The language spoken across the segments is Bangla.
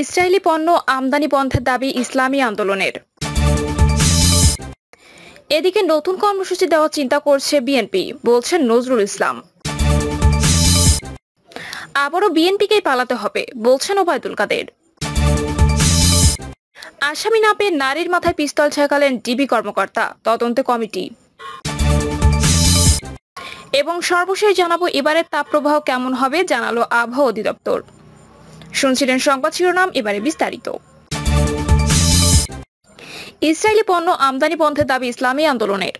ইসরায়েলি পণ্য আমদানি বন্ধের দাবি ইসলামী আন্দোলনের। এদিকে নতুন কর্মসূচি দেওয়ার চিন্তা করছে বিএনপি, বলছেন নজরুল ইসলাম। আবারও বিএনপিকেই পালাতে হবে, বলছেন ওবায়দুল কাদের। আসামি না পেয়ে নারীর মাথায় পিস্তল ঠেকালেন ডিবি কর্মকর্তা, তদন্তে কমিটি। এবং সর্বশেষ জানাবো এবারের তাপপ্রবাহ কেমন হবে, জানালো আবহাওয়া অধিদপ্তর। শুনছিলেন সংবাদ শিরোনাম, এবারে বিস্তারিত। ইসরায়েলি পণ্য আমদানি বন্ধের দাবি ইসলামী আন্দোলনের।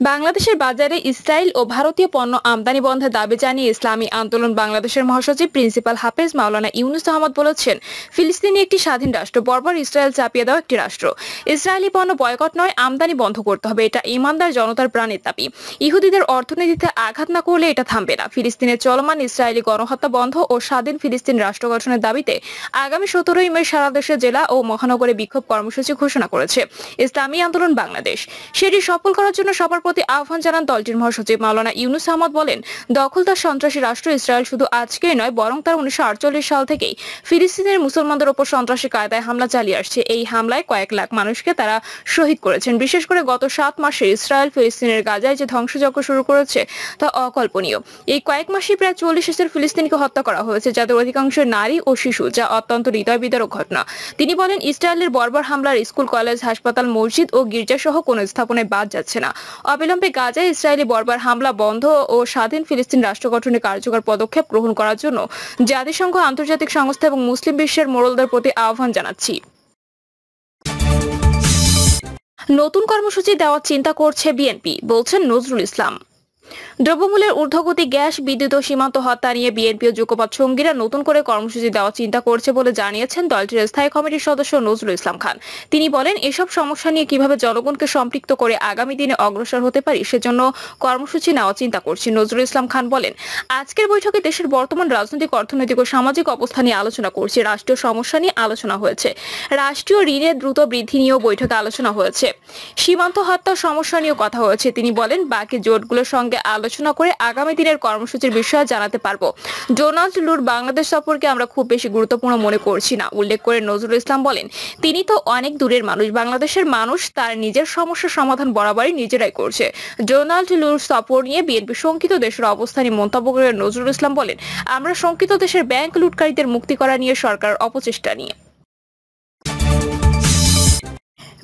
বাংলাদেশের বাজারে ইসরায়েল ও ভারতীয় পণ্য আমদানি বন্ধের দাবি জানিয়ে ইসলামী আন্দোলন বাংলাদেশের মহাসচিব প্রিন্সিপাল হাফেজ মাওলানা ইউনুস আহমদ বলেছেন, ফিলিস্তিনি একটি স্বাধীন রাষ্ট্র, বর্বর ইসরায়েল চাপিয়ে দেওয়া একটি রাষ্ট্র। ইসরায়েলি পণ্য বয়কট নয়, আমদানি বন্ধ করতে হবে, এটা ইমানদার জনতার প্রাণের দাবি। ইহুদিদের অর্থনীতিতে আঘাত না করলে এটা থামবে না। ফিলিস্তিনের চলমান ইসরায়েলি গণহত্যা বন্ধ ও স্বাধীন ফিলিস্তিন রাষ্ট্র গঠনের দাবিতে আগামী 17ই মে সারা দেশে জেলা ও মহানগরে বিক্ষোভ কর্মসূচি ঘোষণা করেছে ইসলামী আন্দোলন বাংলাদেশ। সেটি সফল করার জন্য সবার প্রতি আহ্বান জানান দলটির মহাসচিব মাওলানা ইউনুস আহমদ। বলেন, দখলদার সন্ত্রাসী রাষ্ট্র ইসরায়েল শুধু আজকেই নয়, বরং তার 1948 সাল থেকেই ফিলিস্তিনের মুসলমানদের উপর সন্ত্রাসী কায়দায় হামলা চালিয়ে আসছে। এই হামলায় কয়েক লাখ মানুষকে তারা শহীদ করেছেন। বিশেষ করে গত 7 মাসে ইসরায়েল ফিলিস্তিনের গাজায় যে ধ্বংসযজ্ঞ শুরু করেছে তা অকল্পনীয়। এই কয়েক মাসে প্রায় 40,000 ফিলিস্তিনিকে হত্যা করা হয়েছে, যাদের অধিকাংশ নারী ও শিশু, যা অত্যন্ত হৃদয় বিদারক ঘটনা। তিনি বলেন, ইসরায়েলের বর্বর হামলার স্কুল, কলেজ, হাসপাতাল, মসজিদ ও গির্জা সহ কোনো স্থাপনায় বাদ যাচ্ছে না। অবিলম্বে গাজায় ইসরায়েলি বর্বর হামলা বন্ধ ও স্বাধীন ফিলিস্তিন রাষ্ট্র গঠনে কার্যকর পদক্ষেপ গ্রহণ করার জন্য জাতিসংঘ, আন্তর্জাতিক সংস্থা এবং মুসলিম বিশ্বের মোড়লদের প্রতি আহ্বান জানাচ্ছি। নতুন কর্মসূচি দেওয়ার চিন্তা করছে বিএনপি, বলছেন নজরুল ইসলাম। দ্রব্যমূল্যের ঊর্ধ্বগতি, গ্যাস, বিদ্যুৎ ও সীমান্ত হত্যা নিয়ে বিএনপি ও যুগপৎ সঙ্গীরা নতুন করে কর্মসূচি দেওয়ার চিন্তা করছে বলে জানিয়েছেন দলটির স্থায়ী কমিটির সদস্য নজরুল ইসলাম খান। তিনি বলেন, এসব সমস্যা নিয়ে কিভাবে জনগণকে সম্পৃক্ত করে আগামী দিনে অগ্রসর হতে পারি, সেজন্য কর্মসূচি নেওয়ার চিন্তা করছি। নজরুল ইসলাম খান বলেন, আজকের বৈঠকে দেশের বর্তমান রাজনৈতিক, অর্থনৈতিক ও সামাজিক অবস্থা নিয়ে আলোচনা করছি। রাষ্ট্রীয় সমস্যা নিয়ে আলোচনা হয়েছে, রাষ্ট্রীয় ঋণের দ্রুত বৃদ্ধি নিয়েও বৈঠকে আলোচনা হয়েছে, সীমান্ত হত্যার সমস্যা নিয়েও কথা হয়েছে। তিনি বলেন, বাকি জোটগুলোর সঙ্গে আলোচনা করে আগামী দিনের কর্মসূচির বিষয়ে জানাতে পারবো। ডোনাল্ড লুর বাংলাদেশ সফরকে আমরা খুব বেশি গুরুত্বপূর্ণ মনে করছি না। উল্লেখ করে নজরুল ইসলাম বলেন, তিনি তো অনেক দূরের মানুষ, বাংলাদেশের মানুষ তার নিজের সমস্যার সমাধান বরাবরই নিজেরাই করছে। ডোনাল্ড লুর সফর নিয়ে বিএনপি শঙ্কিত দেশের অবস্থা নিয়ে মন্তব্য করে নজরুল ইসলাম বলেন, আমরা শঙ্কিত দেশের ব্যাংক লুটকারীদের মুক্তি করা নিয়ে সরকার অপচেষ্টা নিয়ে।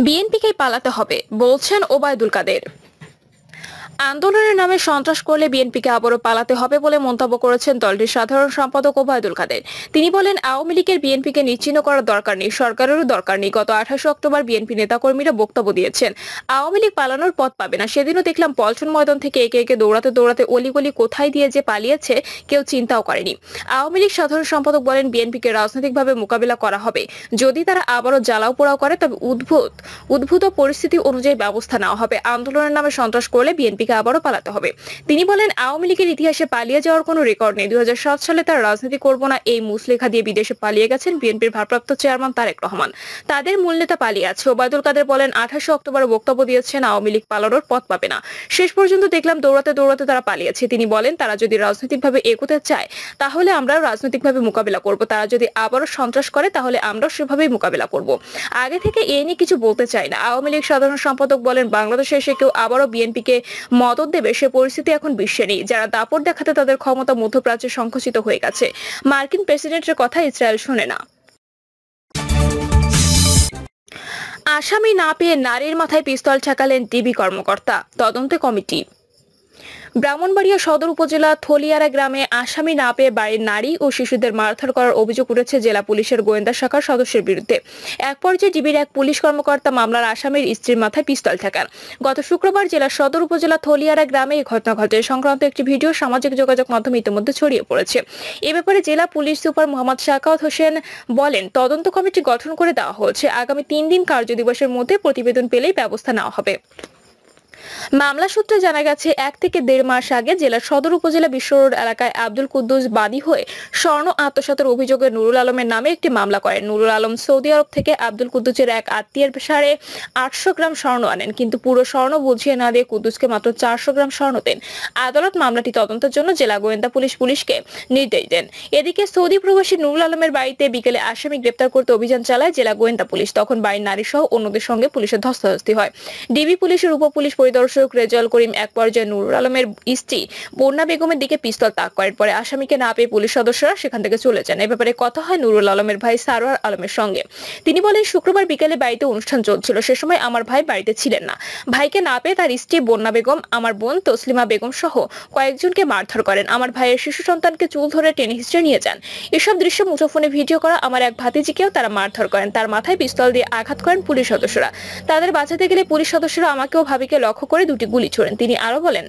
বিএনপিকেই পালাতে হবে, বলছেন ওবায়দুল কাদের। আন্দোলনের নামে সন্ত্রাস করলে বিএনপিকে আবারও পালাতে হবে বলে মন্তব্য করেছেন দলটির সাধারণ সম্পাদক ওবায়দুল কাদের। তিনি বলেন, আওয়ামী লীগের বিএনপিকে নিশ্চিহ্ন করার দরকার নেই, সরকারেরও দরকার নেই। গত 28 অক্টোবর বিএনপি নেতাকর্মীরা বক্তব্য দিয়েছেন, আওয়ামী লীগ পালানোর পথ পাবে না। সেদিনও দেখলাম পল্টন ময়দান থেকে একে একে দৌড়াতে দৌড়াতে অলিগলি কোথায় দিয়ে যে পালিয়েছে কেউ চিন্তাও করেনি। আওয়ামী লীগ সাধারণ সম্পাদক বলেন, বিএনপিকে রাজনৈতিকভাবে মোকাবিলা করা হবে। যদি তারা আবারও জ্বালাও পোড়াও করে, তবে উদ্ভূত পরিস্থিতি অনুযায়ী ব্যবস্থা নেওয়া হবে। আন্দোলনের নামে সন্ত্রাস করলে বিএনপিকে আবারও পালাতে হবে। তিনি বলেন, আওয়ামী লীগের ইতিহাসে পালিয়ে যাওয়ার কোনো রেকর্ড নেই। 2007 সালে তার রাজনীতি করব না এই মুসলেখা দিয়ে বিদেশে পালিয়ে গেছেন বিএনপির ভারপ্রাপ্ত চেয়ারম্যান তারেক রহমান। তাদের মূল নেতা পালিয়ে আছে। ওবায়দুল কাদের বলেন, 28 অক্টোবর বক্তব্য দিয়েছেন, আওয়ামী লীগ পালানোর পথ পাবে না। শেষ পর্যন্ত দেখলাম দৌড়াতে দৌড়াতে তারা পালিয়েছে। তিনি বলেন, তারা যদি রাজনৈতিকভাবে এগোতে চায় তাহলে আমরাও রাজনৈতিকভাবে মোকাবিলা করব। তারা যদি আবারও সন্ত্রাস করে তাহলে আমরাও সেভাবেই মোকাবিলা করব। আগে থেকে এ নিয়ে কিছু বলতে চাই না। আওয়ামী লীগ সাধারণ সম্পাদক বলেন, বাংলাদেশে এসে কেউ আবারও বিএনপিকে মদত দেবে সে পরিস্থিতি এখন বিশ্বে নেই। যারা দাপট দেখাতে তাদের ক্ষমতা মধ্যপ্রাচ্যে সংকুচিত হয়ে গেছে। মার্কিন প্রেসিডেন্টের কথা ইসরায়েল শোনে না। আসামি না পেয়ে নারীর মাথায় পিস্তল ঠেকালেন ডিবি কর্মকর্তা, তদন্তে কমিটি। ব্রাহ্মণবাড়িয়া সদর উপজেলা থলিয়ারা গ্রামে আসামি না পেয়ে বাড়ির নারী ও শিশুদের মারধর করার অভিযোগ উঠেছে জেলা পুলিশের গোয়েন্দা শাখার সদস্যের বিরুদ্ধে। এক পর্যায়ে ডিবির এক পুলিশ কর্মকর্তা মামলার আসামির স্ত্রীর মাথায় পিস্তল ঠেকান। গত শুক্রবার জেলার সদর উপজেলা থলিয়ারা গ্রামে এই ঘটনা ঘটে। সংক্রান্ত একটি ভিডিও সামাজিক যোগাযোগ মাধ্যমে ইতিমধ্যে ছড়িয়ে পড়েছে। এ ব্যাপারে জেলা পুলিশ সুপার মোহাম্মদ শাকাওয়াত হোসেন বলেন, তদন্ত কমিটি গঠন করে দেওয়া হয়েছে। আগামী 3 দিন কার্যদিবসের মধ্যে প্রতিবেদন পেলেই ব্যবস্থা নেওয়া হবে। মামলা সূত্রে জানা গেছে 1 থেকে 1.5 মাস আগে জেলার সদর উপজেলা বিশ্ব রোড এলাকায় আব্দুল কুদ্দুস বাদী হয়ে স্বর্ণ আত্মসাতের অভিযোগে নুরুল আলমের নামে একটি মামলা করেন। নুরুল আলম সৌদি আরব থেকে আব্দুল কুদ্দুসের এক আত্মীয়ের 850 গ্রাম স্বর্ণ আনেন, কিন্তু পুরো স্বর্ণ বুঝিয়ে না দিয়ে কুদ্দুসকে মাত্র 400 গ্রাম স্বর্ণ দেন। আদালত মামলাটি তদন্তের জন্য জেলা গোয়েন্দা পুলিশকে নির্দেশ দেন। এদিকে সৌদি প্রবাসী নুরুল আলমের বাড়িতে বিকেলে আসামি গ্রেপ্তার করতে অভিযান চালায় জেলা গোয়েন্দা পুলিশ। তখন বাড়ির নারী সহ অন্যদের সঙ্গে পুলিশের ধস্তাধস্তি হয়। ডিবি পুলিশের উপপুলিশ পরিদর্শক রেজাউল করিম এক পর্যায়ে নুরুল আলমের স্ত্রী বন্যা বেগমের দিকে পিস্তল তাক করেন। পরে আসামিকে না পেয়ে পুলিশ সদস্যরা সেখান থেকে চলে যান। এ ব্যাপারে কথা হয় নুরুল আলমের ভাই সারোয়ার আলমের সঙ্গে। তিনি বলেন, শুক্রবার বিকেলে বাড়িতে অনুষ্ঠান চলছিল, সে সময় আমার ভাই বাড়িতে ছিলেন না। ভাইকে না পেয়ে তার স্ত্রী বন্যা বেগম, আমার বোন তসলিমা বেগম সহ কয়েকজনকে মারধর করেন। আমার ভাইয়ের শিশু সন্তানকে চুল ধরে টেনে হিঁচড়ে নিয়ে যান। এসব দৃশ্য মুঠোফোনে ভিডিও করা আমার এক ভাতিজিকেও তারা মারধর করেন। তার মাথায় পিস্তল দিয়ে আঘাত করেন পুলিশ সদস্যরা। তাদের বাঁচাতে গেলে পুলিশ সদস্যরা আমাকেও ভাবিকে লক্ষ্য করে 2টি গুলি ছোড়েন। তিনি আরো বলেন,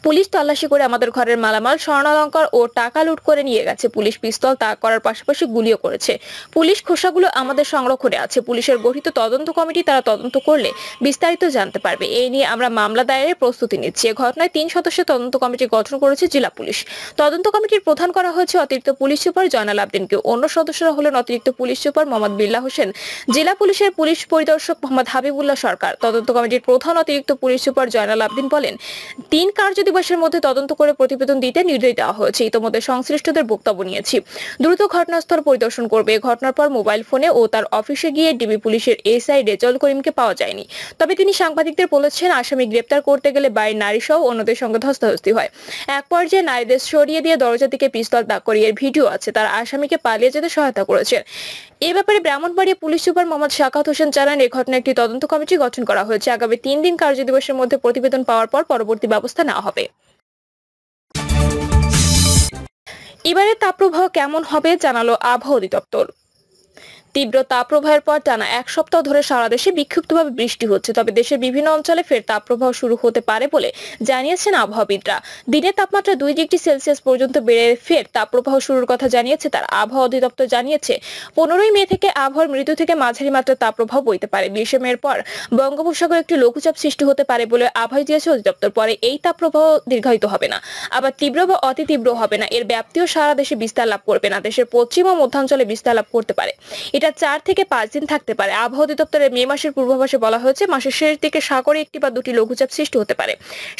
পুলিশ তল্লাশি করে আমাদের ঘরের মালামাল, স্বর্ণালঙ্কার ও টাকা লুট করে নিয়ে গেছে। পুলিশ পিস্তল তাক করার পাশাপাশি গুলিও করেছে। পুলিশ খোসাগুলো আমাদের সংরক্ষণে আছে। পুলিশের গঠিত তদন্ত কমিটি তারা তদন্ত করলে বিস্তারিত জানতে পারবে। এই নিয়ে আমরা মামলা দায়েরের প্রস্তুতি নিচ্ছি। এ ঘটনায় 3 সদস্যের তদন্ত কমিটি গঠন করেছে জেলা পুলিশ। তদন্ত কমিটির প্রধান করা হয়েছে অতিরিক্ত পুলিশ সুপার জয়নাল আবদিনকে। অন্য সদস্যরা হলেন অতিরিক্ত পুলিশ সুপার মোহাম্মদ বিল্লাহ হোসেন, জেলা পুলিশের পুলিশ পরিদর্শক মোহাম্মদ হাবিবুল্লাহ সরকার। তদন্ত কমিটির প্রধান অতিরিক্ত পুলিশ সুপার জয়নাল আবদিন বলেন, 3 কার্যদিবসের মধ্যে তদন্ত করে প্রতিবেদন দিতে নির্দেশ দেওয়া হয়েছে। ইতোমধ্যে সংশ্লিষ্টদের বক্তব্য নিয়েছি। দ্রুত ঘটনাস্থল পরিদর্শন করবে। ঘটনার পর মোবাইল ফোনে ও তার অফিসে গিয়ে ডিবি পুলিশের এসআই রেজাউল করিমকে পাওয়া যায়নি। তবে তিনি সাংবাদিকদের বলেছেন, আসামি গ্রেপ্তার করতে গেলে বাড়ির নারী সহ অন্যদের সঙ্গে ধস্তাধস্তি হয়। এক পর্যায়ে নারীদের সরিয়ে দিয়ে দরজা থেকে পিস্তল তাক করে এর ভিডিও আছে। তারা আসামিকে পালিয়ে যেতে সহায়তা করেছেন। এ ব্যাপারে ব্রাহ্মণবাড়িয়া পুলিশ সুপার মোহাম্মদ শাকাত হোসেন জানান, এই ঘটনায় একটি তদন্ত কমিটি গঠন করা হয়েছে। আগামী 3 দিন কার্যদিবসের মধ্যে প্রতিবেদন পাওয়ার পর পরবর্তী ব্যবস্থা নেওয়া হবে। এবারে তাপপ্রবাহ কেমন হবে জানালো আবহাওয়া অধিদপ্তর। তীব্র তাপপ্রবাহের পর টানা 1 সপ্তাহ ধরে সারা দেশে বিক্ষিপ্তভাবে বৃষ্টি হচ্ছে। তবে দেশের বিভিন্ন অঞ্চলে ফের তাপপ্রবাহ শুরু হতে পারে বলে জানিয়েছেন আবহাওয়াবিদরা। দিনের তাপমাত্রা 2 ডিগ্রি সেলসিয়াস পর্যন্ত বেড়ে ফের তাপপ্রবাহ শুরুর কথা জানিয়েছে তার আবহাওয়া অধিদপ্তর জানিয়েছে, 15ই মে থেকে আবহাওয়ার মৃদু থেকে মাঝারি মাত্রার তাপপ্রবাহ বইতে পারে। 20 মের পর বঙ্গোপসাগরে একটি লঘুচাপ সৃষ্টি হতে পারে বলে আভাস দিয়েছে অধিদপ্তর। পরে এই তাপপ্রবাহ দীর্ঘায়িত হবে না, আবার তীব্র বা অতি তীব্র হবে না। এর ব্যাপ্তিও সারা দেশে বিস্তার লাভ করবে না, দেশের পশ্চিম ও মধ্যাঞ্চলে বিস্তার লাভ করতে পারে। এটা 4 থেকে 5 দিন থাকতে পারে। আবহাওয়া অধিদপ্তরের মে মাসের পূর্বাভাসে বলা হয়েছে, মাসের শেষের দিকে সাগরে 1টি বা 2টি লঘুচাপ সৃষ্টি হতে পারে।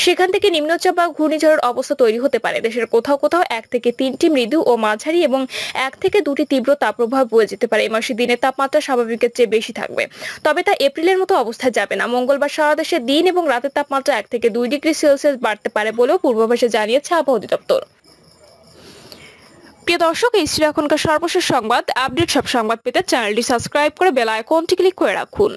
সেখান থেকে নিম্নচাপ বা ঘূর্ণিঝড়ের অবস্থা তৈরি হতে পারে। দেশের কোথাও কোথাও 1 থেকে 3টি মৃদু ও মাঝারি এবং 1 থেকে 2টি তীব্র তাপপ্রবাহ বয়ে যেতে পারে। এই মাসে দিনের তাপমাত্রা স্বাভাবিকের চেয়ে বেশি থাকবে, তবে তা এপ্রিলের মতো অবস্থায় যাবে না। মঙ্গলবার সারা দেশে দিন এবং রাতের তাপমাত্রা 1 থেকে 2 ডিগ্রি সেলসিয়াস বাড়তে পারে বলেও পূর্বাভাসে জানিয়েছে আবহাওয়া অধিদপ্তর। প্রিয় দর্শক, এই ছিল এখনকার সর্বশেষ সংবাদ। আপডেট সব সংবাদ পেতে চ্যানেলটি সাবস্ক্রাইব করে বেল আইকনটি ক্লিক করে রাখুন।